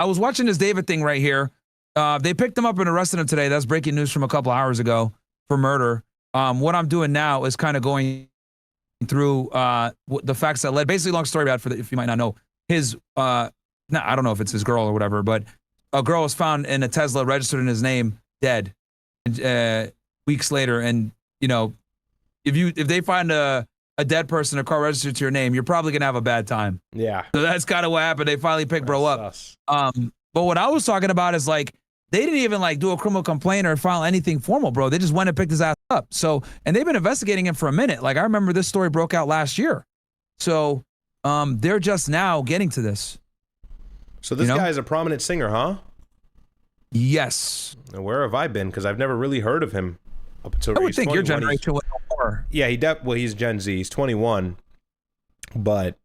I was watching this David thing right here. They picked him up and arrested him today. That's breaking news from a couple hours ago for murder. What I'm doing now is kind of going through the facts that led. Basically, long story about if you might not know, his I don't know if it's his girl or whatever, but a girl was found in a Tesla registered in his name, dead, weeks later. And you know, if they find a dead person, a car registered to your name, you're probably gonna have a bad time. Yeah. So that's kind of what happened. They finally picked bro up. But what I was talking about is like, they didn't even like do a criminal complaint or file anything formal, bro. They just went and picked his ass up. So, and they've been investigating him for a minute. Like I remember this story broke out last year. So, they're just now getting to this. So this guy is a prominent singer, huh? Yes. And where have I been? Because I've never really heard of him up until I would think your generation would know more. Yeah, well, he's Gen Z. He's 21. But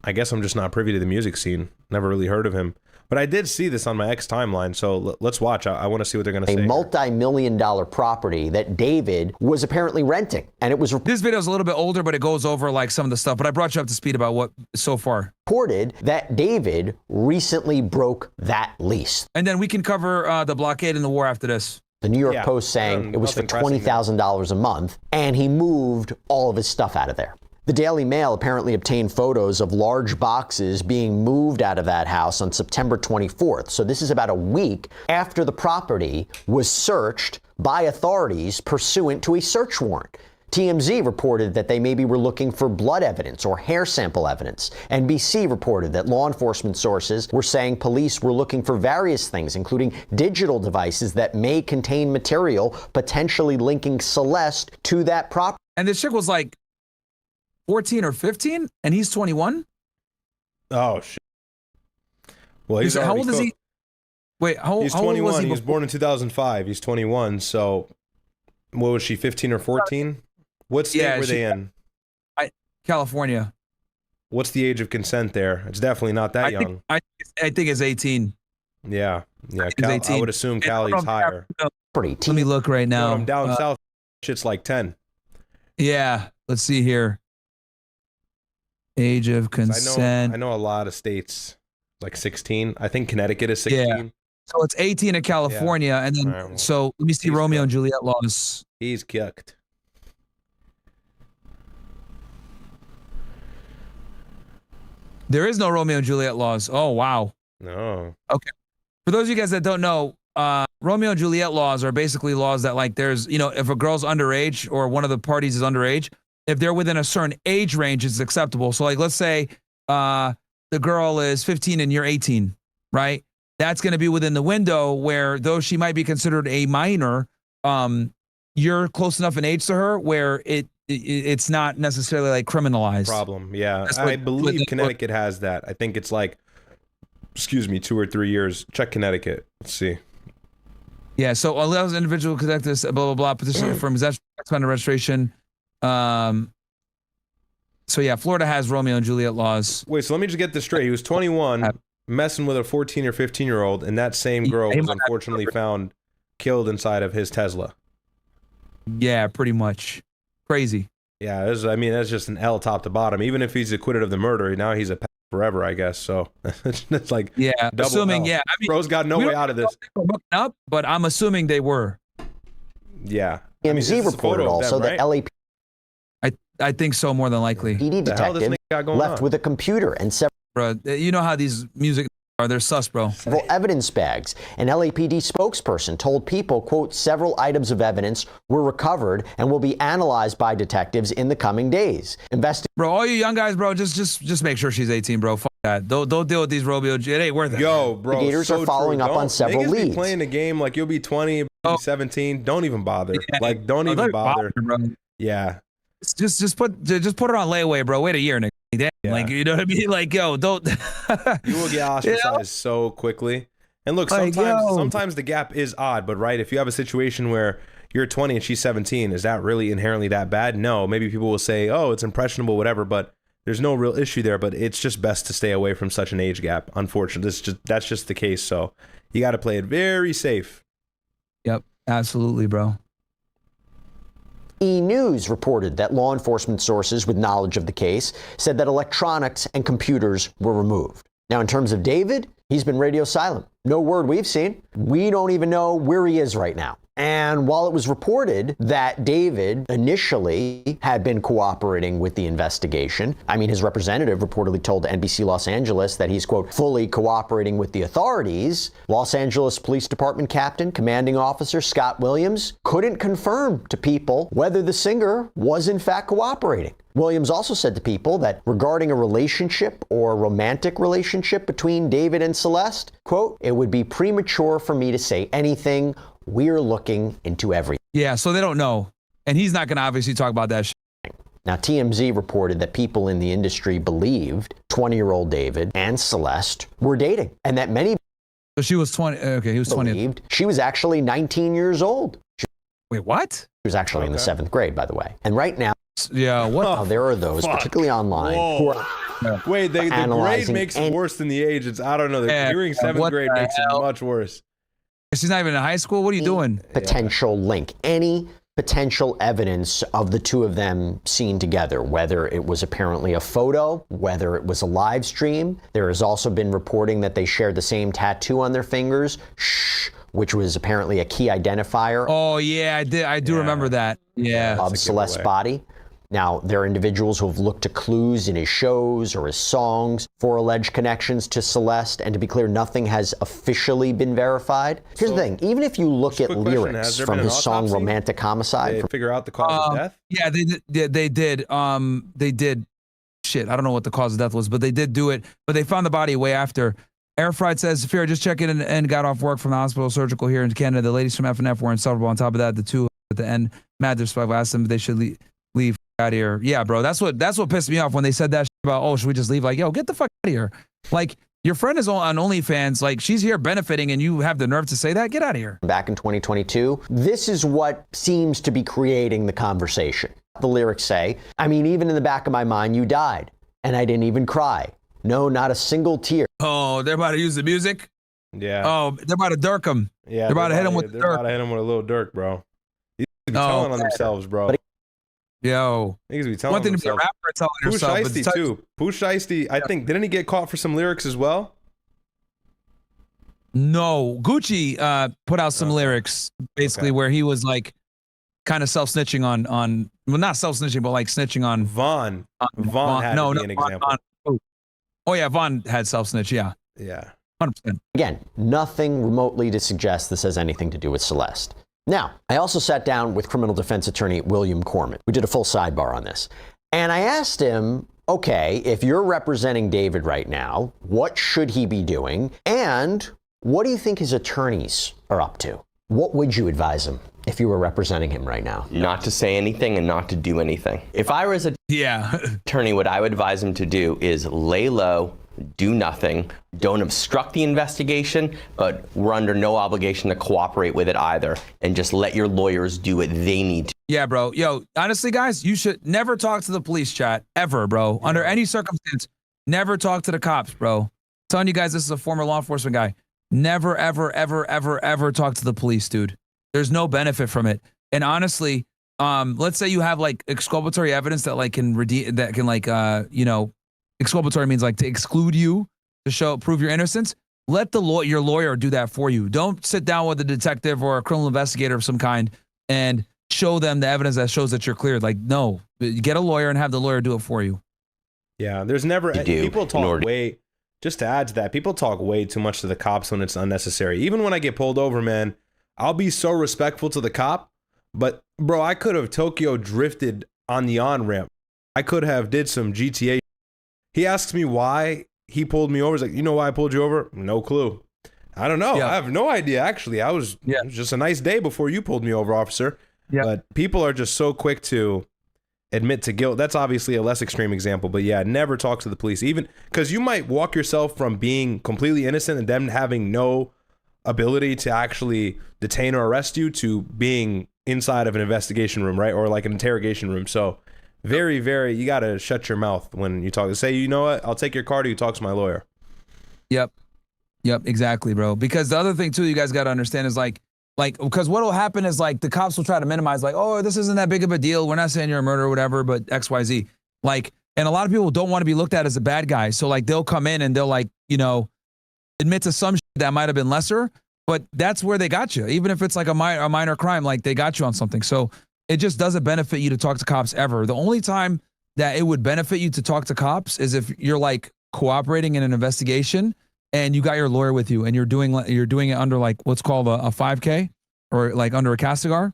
I guess I'm just not privy to the music scene. Never really heard of him. But I did see this on my X timeline, so let's watch. I want to see what they're going to say. A multi-million-dollar property that David was apparently renting, and it was this video is a little bit older, but it goes over like some of the stuff. But I brought you up to speed about what so far. Reported that David recently broke that lease. And then we can cover the blockade and the war after this. The New York Post saying it was for $20,000 a month, and he moved all of his stuff out of there. The Daily Mail apparently obtained photos of large boxes being moved out of that house on September 24th. So this is about a week after the property was searched by authorities pursuant to a search warrant. TMZ reported that they maybe were looking for blood evidence or hair sample evidence. NBC reported that law enforcement sources were saying police were looking for various things, including digital devices that may contain material potentially linking Celeste to that property. And this chick was like 14 or 15, and he's 21. Oh shit! Well, he's how old is he? Wait, he's 21. He was born in 2005. He's 21. So, what was she? 15 or 14? What state were they in? California. What's the age of consent there? It's definitely not that young. I think it's 18. Yeah. I would assume Cali's higher. Let me look right now. I'm down south. Shit's like 10. Yeah. Let's see here. Age of consent. I know a lot of states like 16. I think Connecticut is 16. Yeah. So it's 18 in California, and then right, well, so let me see Romeo and Juliet laws. He's kicked. There is no Romeo and Juliet laws. Oh wow. No. Okay. For those of you guys that don't know, Romeo and Juliet laws are basically laws that like there's, you know, if a girl's underage or one of the parties is underage, if they're within a certain age range, it's acceptable. So like, let's say the girl is 15 and you're 18, right? That's going to be within the window where, though she might be considered a minor, you're close enough in age to her where it's not necessarily like criminalized. Problem, yeah. I believe Connecticut has that. I think it's like, excuse me, 2 or 3 years. Check Connecticut. Let's see. Yeah, so allows individual conduct this, blah, blah, blah, petition for exemption registration. So yeah, Florida has Romeo and Juliet laws. Wait, so let me just get this straight. He was 21, messing with a 14 or 15-year-old, and that same girl was unfortunately found killed inside of his Tesla. Yeah, pretty much. Crazy. Yeah, I mean, that's just an L top to bottom. Even if he's acquitted of the murder, now he's a forever, I guess. So it's like, yeah, assuming, L. I mean, bro's got no way out of this. Up, but I'm assuming they were. Yeah. TMZ reported also that LAPD. I think so, more than likely. Detective left with a computer and several. Bro, you know how these music are, they're sus, bro. Several evidence bags. An LAPD spokesperson told People, quote, several items of evidence were recovered and will be analyzed by detectives in the coming days. Bro, all you young guys, bro, just make sure she's 18, bro. Fuck that. Don't deal with these Romeo. It ain't worth it. Yo, bro. Investigators are following up on several leads. Be playing the game like you'll be 20, 17. Don't even bother. Yeah. Like, don't even bother. Bro. Yeah. Just put her on layaway, bro. Wait a year, nigga. Damn. Yeah. Like, you know what I mean? Like, yo, don't. You will get ostracized so quickly. And look, sometimes the gap is odd, but right, if you have a situation where you're 20 and she's 17, is that really inherently that bad? No. Maybe people will say, oh, it's impressionable, whatever, but there's no real issue there. But it's just best to stay away from such an age gap. Unfortunately, that's just the case. So you got to play it very safe. Yep, absolutely, bro. E-News reported that law enforcement sources with knowledge of the case said that electronics and computers were removed. Now, in terms of David, he's been radio silent. No word we've seen. We don't even know where he is right now. And while it was reported that David initially had been cooperating with the investigation, I mean, his representative reportedly told NBC Los Angeles that he's, quote, fully cooperating with the authorities. Los Angeles Police Department Captain, Commanding Officer Scott Williams couldn't confirm to People whether the singer was in fact cooperating. Williams also said to People that regarding a relationship or romantic relationship between David and Celeste, quote, it would be premature for me to say anything. We're looking into everything. Yeah, so they don't know. And he's not going to obviously talk about that shit. Now, TMZ reported that people in the industry believed 20-year-old David and Celeste were dating, and that many So she was 20. Okay, he was 20. believed she was actually 19 years old. Wait, what? She was actually in the 7th grade, by the way. And right now, Yeah, what? there are those, particularly online, who are Wait, the grade analyzing makes it worse than the age. It's, I don't know. Hearing 7th grade makes it much worse. She's not even in high school? What are you doing? potential link, any potential evidence of the two of them seen together, whether it was apparently a photo, whether it was a live stream. There has also been reporting that they shared the same tattoo on their fingers, which was apparently a key identifier Oh, yeah, I do remember that. Yeah. of Celeste's body. Now, there are individuals who have looked to clues in his shows or his songs for alleged connections to Celeste. And to be clear, nothing has officially been verified. Here's the thing. Even if you look at lyrics from his song Romantic Homicide. Did they figure out the cause of death? Yeah, they did. They did. Shit, I don't know what the cause of death was, but they did do it. But they found the body way after. Air Fried says, Fear, just checking in and got off work from the hospital surgical here in Canada. The ladies from F&F were insufferable. On top of that, the two at the end, mad disrespectful, asked them if they should leave out of here. Yeah, bro, that's what pissed me off when they said that shit about, oh, should we just leave? Like, yo, get the fuck out of here. Like, your friend is on OnlyFans. Like, she's here benefiting and you have the nerve to say that? Get out of here. Back in 2022, this is what seems to be creating the conversation. The lyrics say, I mean, even in the back of my mind, you died. And I didn't even cry. No, not a single tear. Oh, they're about to use the music? Yeah. Oh, they're about to dirk him. Yeah. They're about to hit him with the They're dirk. about to hit him with a little dirk, bro. These be telling on themselves, bro. Yo. Niggas be telling One thing to be a themselves. rapper telling Pooh yourself. Shiesty, too. Pooh Shiesty, I think, didn't he get caught for some lyrics as well? No. Gucci put out some lyrics, basically, where he was like kind of self-snitching on well, not self-snitching, but like snitching on Vaughn. Vaughn had to be an example. Oh, yeah, Vaughn had self-snitch, yeah. Yeah. 100%. Again, nothing remotely to suggest this has anything to do with Celeste. Now, I also sat down with criminal defense attorney William Corman. We did a full sidebar on this. And I asked him, okay, if you're representing David right now, what should he be doing? And what do you think his attorneys are up to? What would you advise him if you were representing him right now? Not to say anything and not to do anything. If I was an attorney, what I would advise him to do is lay low, do nothing, don't obstruct the investigation, but we're under no obligation to cooperate with it either, and just let your lawyers do what they need to. Yeah, bro. Yo, honestly, guys, you should never talk to the police, chat, ever, bro. Yeah. Under any circumstance, never talk to the cops, bro. I'm telling you guys, this is a former law enforcement guy. Never, ever, ever, ever, ever talk to the police, dude. There's no benefit from it. And honestly, let's say you have like exculpatory evidence that like can redeem, that can like, you know, exculpatory means like to exclude you, to prove your innocence. Let your lawyer do that for you. Don't sit down with a detective or a criminal investigator of some kind and show them the evidence that shows that you're cleared. Like, no, get a lawyer and have the lawyer do it for you. Yeah, there's never, people talk way, just to add to that, people talk way too much to the cops when it's unnecessary. Even when I get pulled over, man, I'll be so respectful to the cop, but bro, I could have Tokyo drifted on the on-ramp. I could have did some GTA. He asks me why he pulled me over. He's like, you know why I pulled you over? No clue. I don't know. Yeah. I have no idea, actually. It was just a nice day before you pulled me over, officer. Yeah. But people are just so quick to admit to guilt. That's obviously a less extreme example, but yeah, never talk to the police. Even because you might walk yourself from being completely innocent and them having no ability to actually detain or arrest you to being inside of an investigation room, right? Or like an interrogation room. So very, very, you got to shut your mouth when you talk. Say, you know what? I'll take your car to you talk to my lawyer. Yep, exactly, bro. Because the other thing too, you guys got to understand is like, because what will happen is like the cops will try to minimize like, oh, this isn't that big of a deal. We're not saying you're a murderer or whatever, but X, Y, Z. Like And a lot of people don't want to be looked at as a bad guy. So like they'll come in and they'll like, you know, admit to some shit that might have been lesser, but that's where they got you. Even if it's like a minor crime, like they got you on something. So it just doesn't benefit you to talk to cops ever. The only time that it would benefit you to talk to cops is if you're like cooperating in an investigation and you got your lawyer with you and you're doing it under like what's called a 5K or like under a Castigar,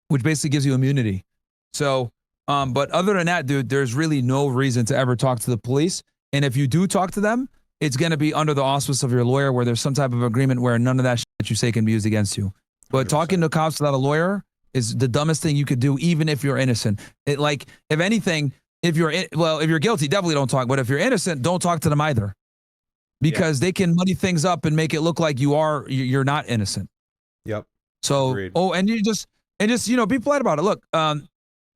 which basically gives you immunity. So, but other than that, dude, there's really no reason to ever talk to the police. And if you do talk to them, it's going to be under the auspice of your lawyer where there's some type of agreement where none of that shit that you say can be used against you. But 100%. Talking to cops without a lawyer is the dumbest thing you could do, even if you're innocent. It, like, if anything, if you're guilty, definitely don't talk. But if you're innocent, don't talk to them either. Because they can muddy things up and make it look like you're not innocent. Yep. So, Agreed. and just, you know, be polite about it. Look, I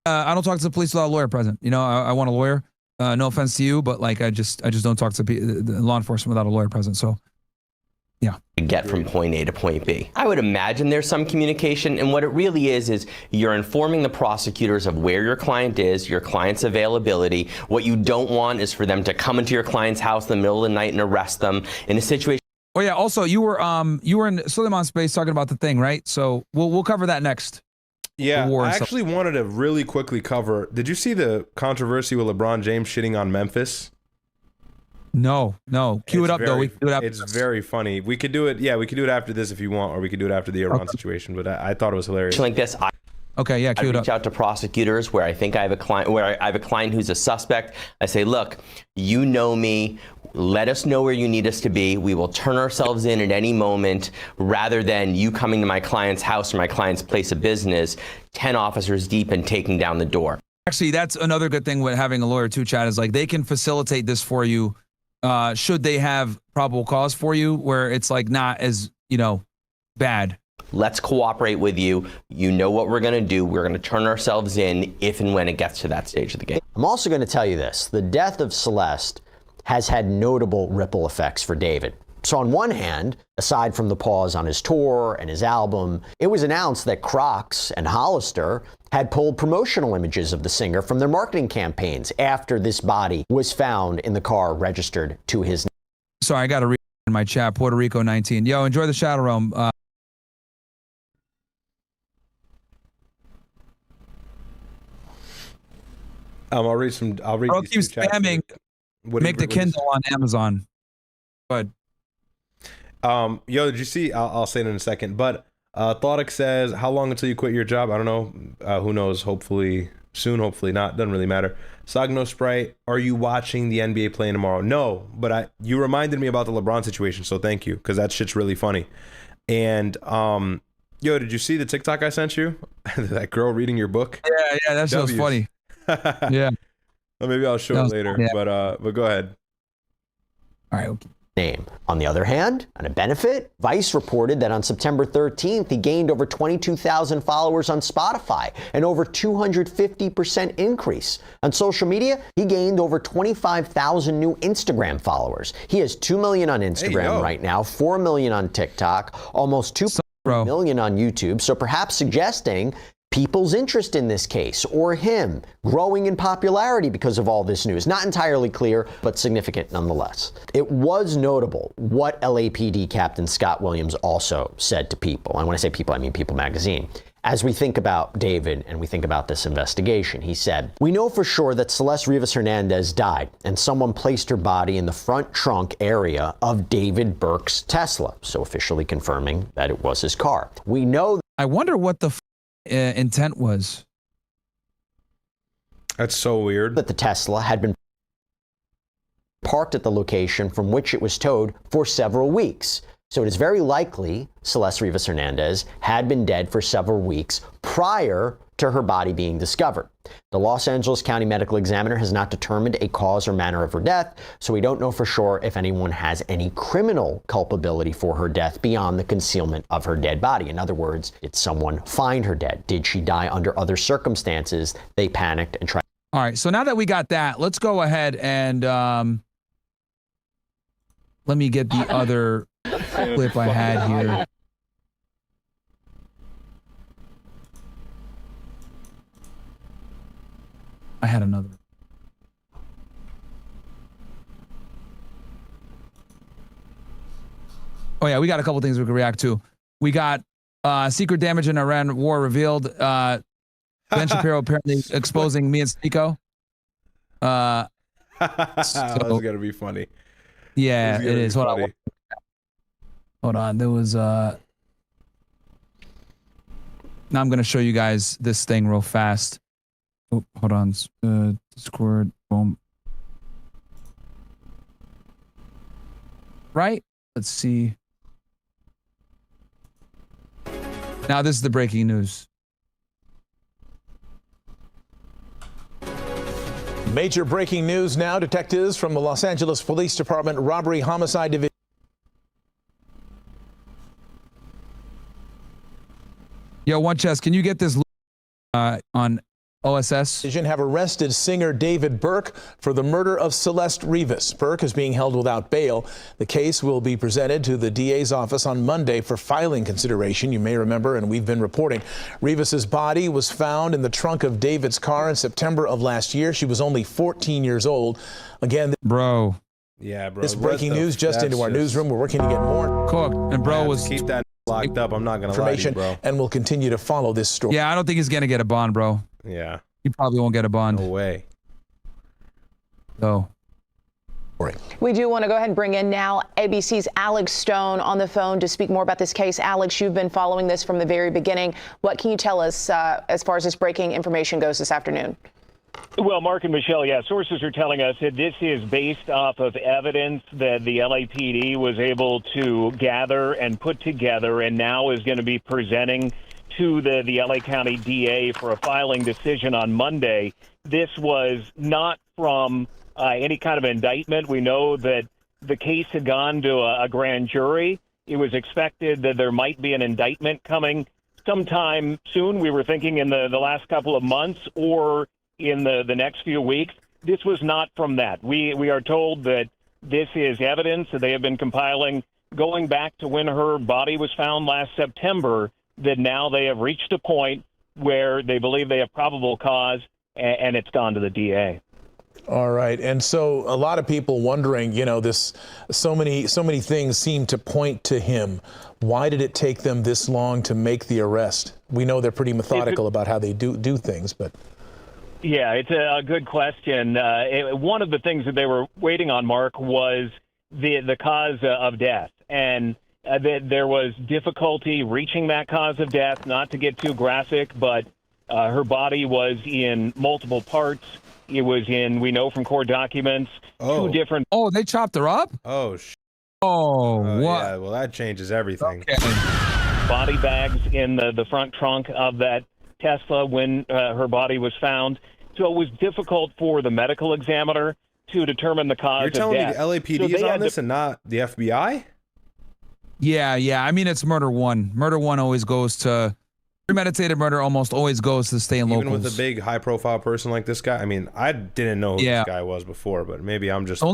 don't talk to the police without a lawyer present. You know, I want a lawyer. No offense to you, but like I just don't talk to the law enforcement without a lawyer present. So, yeah. Get from point A to point B. I would imagine there's some communication, and what it really is you're informing the prosecutors of where your client is, your client's availability. What you don't want is for them to come into your client's house in the middle of the night and arrest them in a situation. Oh yeah. Also, you were in Suleiman space talking about the thing, right? So we'll cover that next. Yeah, I actually wanted to really quickly cover. Did you see the controversy with LeBron James shitting on Memphis? No. Cue it up though. We can do it after. It's very funny. We could do it. Yeah, we could do it after this if you want, or we could do it after the Iran situation. But I thought it was hilarious. Like this. Okay, yeah, cue it up. I reach out to prosecutors where I think I have a client who's a suspect. I say, look, you know me. Let us know where you need us to be. We will turn ourselves in at any moment, rather than you coming to my client's house or my client's place of business, 10 officers deep and taking down the door. Actually, that's another good thing with having a lawyer too, Chad, is like they can facilitate this for you should they have probable cause for you where it's like not as, you know, bad. Let's cooperate with you. You know what we're going to do. We're going to turn ourselves in if and when it gets to that stage of the game. I'm also going to tell you this. The death of Celeste has had notable ripple effects for David. So on one hand, aside from the pause on his tour and his album, it was announced that Crocs and Hollister had pulled promotional images of the singer from their marketing campaigns after this body was found in the car registered to his name. Sorry, I got to read in my chat, Puerto Rico 19. Yo, enjoy the Shadow Realm. I'll read. Bro, keep spamming. Make the Kindle on Amazon. But yo, did you see? I'll say it in a second. But Thoughtic says, "How long until you quit your job?" I don't know. Who knows? Hopefully soon. Hopefully not. Doesn't really matter. Sagno Sprite, are you watching the NBA playing tomorrow? No, but you reminded me about the LeBron situation, so thank you, because that shit's really funny. And yo, did you see the TikTok I sent you? That girl reading your book. Yeah, that shit was funny. Yeah. Well, maybe I'll show it later. Yeah. But go ahead. All right. Okay. Name. On the other hand, on a benefit, Vice reported that on September 13th, he gained over 22,000 followers on Spotify, an over 250% increase. On social media, he gained over 25,000 new Instagram followers. He has 2 million on Instagram right now, 4 million on TikTok, almost 2 million on YouTube. So perhaps suggesting people's interest in this case, or him growing in popularity because of all this news. Not entirely clear, but significant nonetheless. It was notable what LAPD Captain Scott Williams also said to People. And when I say People, I mean People magazine. As we think about David and we think about this investigation, he said, "We know for sure that Celeste Rivas Hernandez died and someone placed her body in the front trunk area of David Burke's Tesla." So officially confirming that it was his car. We know. I wonder what the intent was. That's so weird. That the Tesla had been parked at the location from which it was towed for several weeks. So it is very likely Celeste Rivas Hernandez had been dead for several weeks prior to her body being discovered. The Los Angeles County Medical Examiner has not determined a cause or manner of her death, so we don't know for sure if anyone has any criminal culpability for her death beyond the concealment of her dead body. In other words, did someone find her dead? Did she die under other circumstances? They panicked and tried. All right, so now that we got that, let's go ahead and let me get the other clip I had here. I had another. Oh yeah, we got a couple things we can react to. We got secret damage in Iran war revealed. Ben Shapiro apparently exposing me and Sneeko. That was gonna be funny. Yeah, it is. Hold on. There was now I'm gonna show you guys this thing real fast. Oh, hold on. Discord. Boom. Right? Let's see. Now this is the breaking news. Major breaking news now. Detectives from the Los Angeles Police Department Robbery Homicide Division. Yo, One Chess, can you get this on OSS? Have arrested singer David Burke for the murder of Celeste Rivas. Burke is being held without bail. The case will be presented to the DA's office on Monday for filing consideration. You may remember, and we've been reporting, Rivas's body was found in the trunk of David's car in September of last year. She was only 14 years old. Again, bro. Yeah, bro. This breaking news just into our newsroom. We're working to get more. Cooked. And bro was keep that locked up. I'm not gonna lie to you, bro. And we'll continue to follow this story. Yeah, I don't think he's gonna get a bond, bro. Yeah. He probably won't get a bond. No way. No. We do want to go ahead and bring in now ABC's Alex Stone on the phone to speak more about this case. Alex, you've been following this from the very beginning. What can you tell us as far as this breaking information goes this afternoon? Well, Mark and Michelle, yeah, sources are telling us that this is based off of evidence that the LAPD was able to gather and put together and now is going to be presenting to the LA County DA for a filing decision on Monday. This was not from any kind of indictment. We know that the case had gone to a grand jury. It was expected that there might be an indictment coming sometime soon. We were thinking in the last couple of months or in the next few weeks. This was not from that. We are told that this is evidence that they have been compiling going back to when her body was found last September, that now they have reached a point where they believe they have probable cause, and it's gone to the DA. All right. And so a lot of people wondering, you know, so many things seem to point to him. Why did it take them this long to make the arrest? We know they're pretty methodical about how they do things, but. Yeah, it's a good question. One of the things that they were waiting on, Mark, was the cause of death. And there was difficulty reaching that cause of death, not to get too graphic, but her body was in multiple parts. It was in, we know from court documents, two different. Oh, they chopped her up? Oh, what? Yeah, well, that changes everything. Okay. Body bags in the front trunk of that Tesla when her body was found. So it was difficult for the medical examiner to determine the cause of death. You're telling me the LAPD is on this and not the FBI? Yeah. I mean, it's murder one. Murder one always goes to premeditated murder. Almost always goes to stay in locals. Even with a big, high-profile person like this guy. I mean, I didn't know who this guy was before, but maybe I'm just. The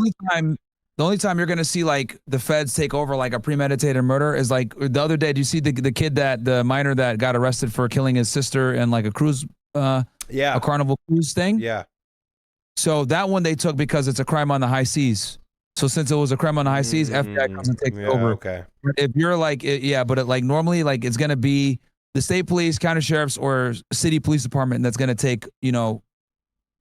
only time you're gonna see like the feds take over like a premeditated murder is like the other day. Do you see the kid the minor that got arrested for killing his sister in like a cruise? A Carnival cruise thing. Yeah. So that one they took because it's a crime on the high seas. So since it was a crime on the high seas, FBI comes and takes it over. Okay. If you're like, normally like it's gonna be the state police, county sheriffs, or city police department that's gonna take cut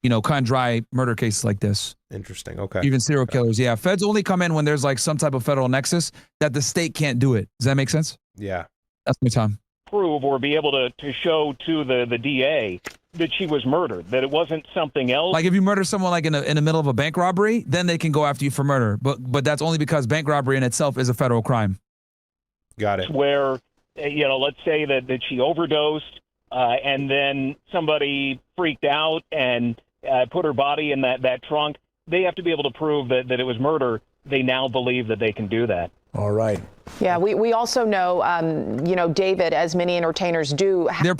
and dry murder cases like this. Interesting. Okay. Even serial killers. Yeah. Feds only come in when there's like some type of federal nexus that the state can't do it. Does that make sense? Yeah. That's my time. Prove or be able to show to the DA that she was murdered, that it wasn't something else. Like if you murder someone like in the middle of a bank robbery, then they can go after you for murder. But that's only because bank robbery in itself is a federal crime. Got it. Where, let's say that she overdosed and then somebody freaked out and put her body in that trunk. They have to be able to prove that it was murder. They now believe that they can do that. All right. Yeah, we also know, David, as many entertainers do. They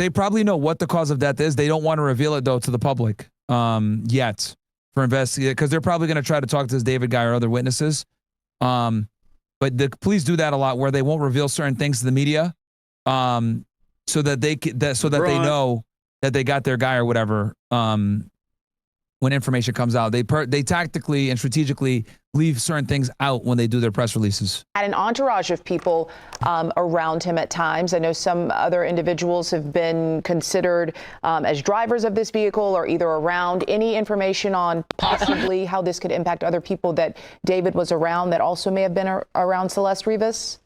probably know what the cause of death is. They don't want to reveal it though to the public yet for investigation, because they're probably going to try to talk to this David guy or other witnesses. But the police do that a lot, where they won't reveal certain things to the media, so that they know that they got their guy or whatever. when information comes out. They tactically and strategically leave certain things out when they do their press releases. Had an entourage of people around him at times. I know some other individuals have been considered as drivers of this vehicle or either around. Any information on possibly how this could impact other people that David was around that also may have been around Celeste Rivas?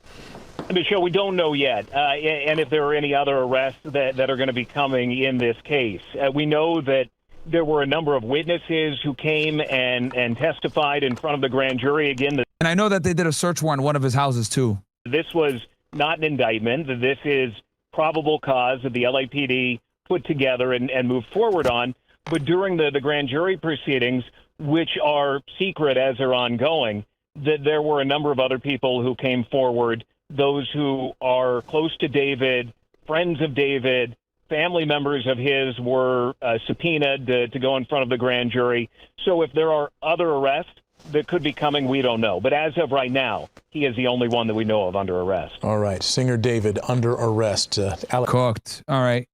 Michelle, we don't know yet, and if there are any other arrests that are going to be coming in this case. We know that there were a number of witnesses who came and testified in front of the grand jury. Again, and I know that they did a search warrant in one of his houses, too. This was not an indictment. This is probable cause that the LAPD put together and moved forward on. But during the grand jury proceedings, which are secret as they're ongoing, that there were a number of other people who came forward, those who are close to David, friends of David, family members of his were subpoenaed to go in front of the grand jury. So if there are other arrests that could be coming, we don't know. But as of right now, he is the only one that we know of under arrest. All right. Singer David under arrest. Cooked. All right.